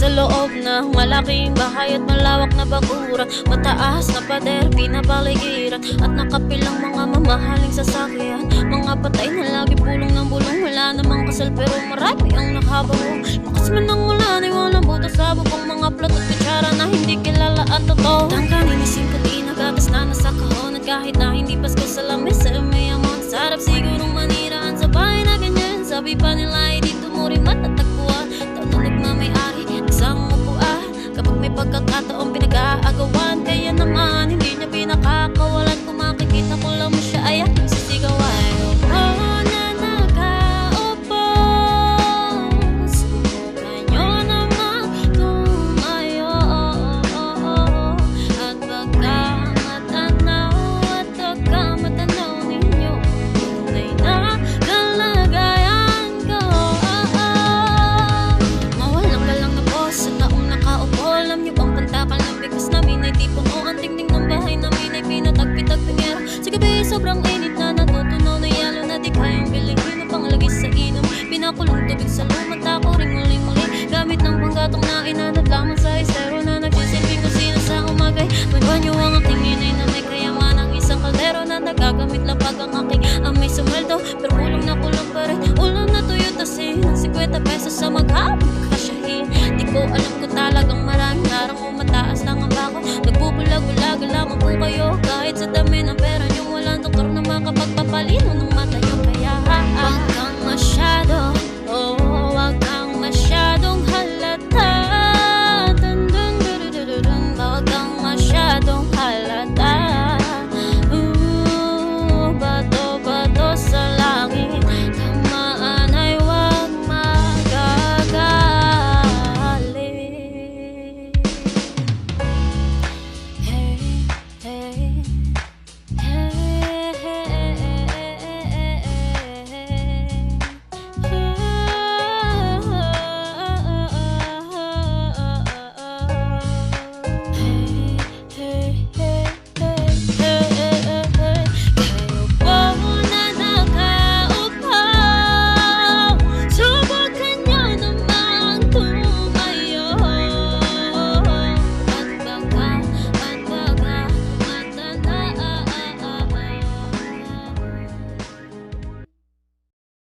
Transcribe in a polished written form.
Sa loob ng malaking bahay at malawak na bakuran, mataas na pader, pinapaligiran, at nakapilang mga mamahaling sasakyan. Mga patay na lagi bulong ng bulong, wala namang kasal pero marami ang nakabaho. Lakas man ng ulan ay walang butas sa bubong, mga plato at kutsara na hindi kilala at totoo. Tangkanin ising puti na gatas na nasa kahon, at kahit na hindi Pasko sa lamesa may amon. Sarap sigurong maniraan sa bahay na ganyan, sabi pa nila ay dito mo rin matatagpuan. Taon na nagmamayari, isang upuan, kapag may pagkakataon pinag-aagawan. Kaya naman hindi niya pinakakawalan, kung makikita ko lang mo siya ay aking sisigawan. Oh, na nakaupo, subukan nyo naman tumayo, at baka matanaw, at baka matanaw ninyo tunay na kalagayan ko. Mawalang galang na boss sa taong nakaupo. Alam niyo bang pantakal ng bigas namin ay tipong o ang tingning ng bahay namin ay pinatagpitag-pingero. Sa gabi sobrang init na natutunaw na yelo na di kayang bilhin na panglagay sa inom. Pinakulong tubig sa lumata ko ring muli-muli, gamit ng panggatong na inanod lamang sa estero na nagsisilbing kusina sa umagay. May banyo ang aking inay na may kayaman ng isang kaldero na nagagamit lang pag ang aking amay sumweldo. Pero kulang pa rin ulam na tuyo tasin ng 50 pesos sa maghapon kasyahin. Di ko alam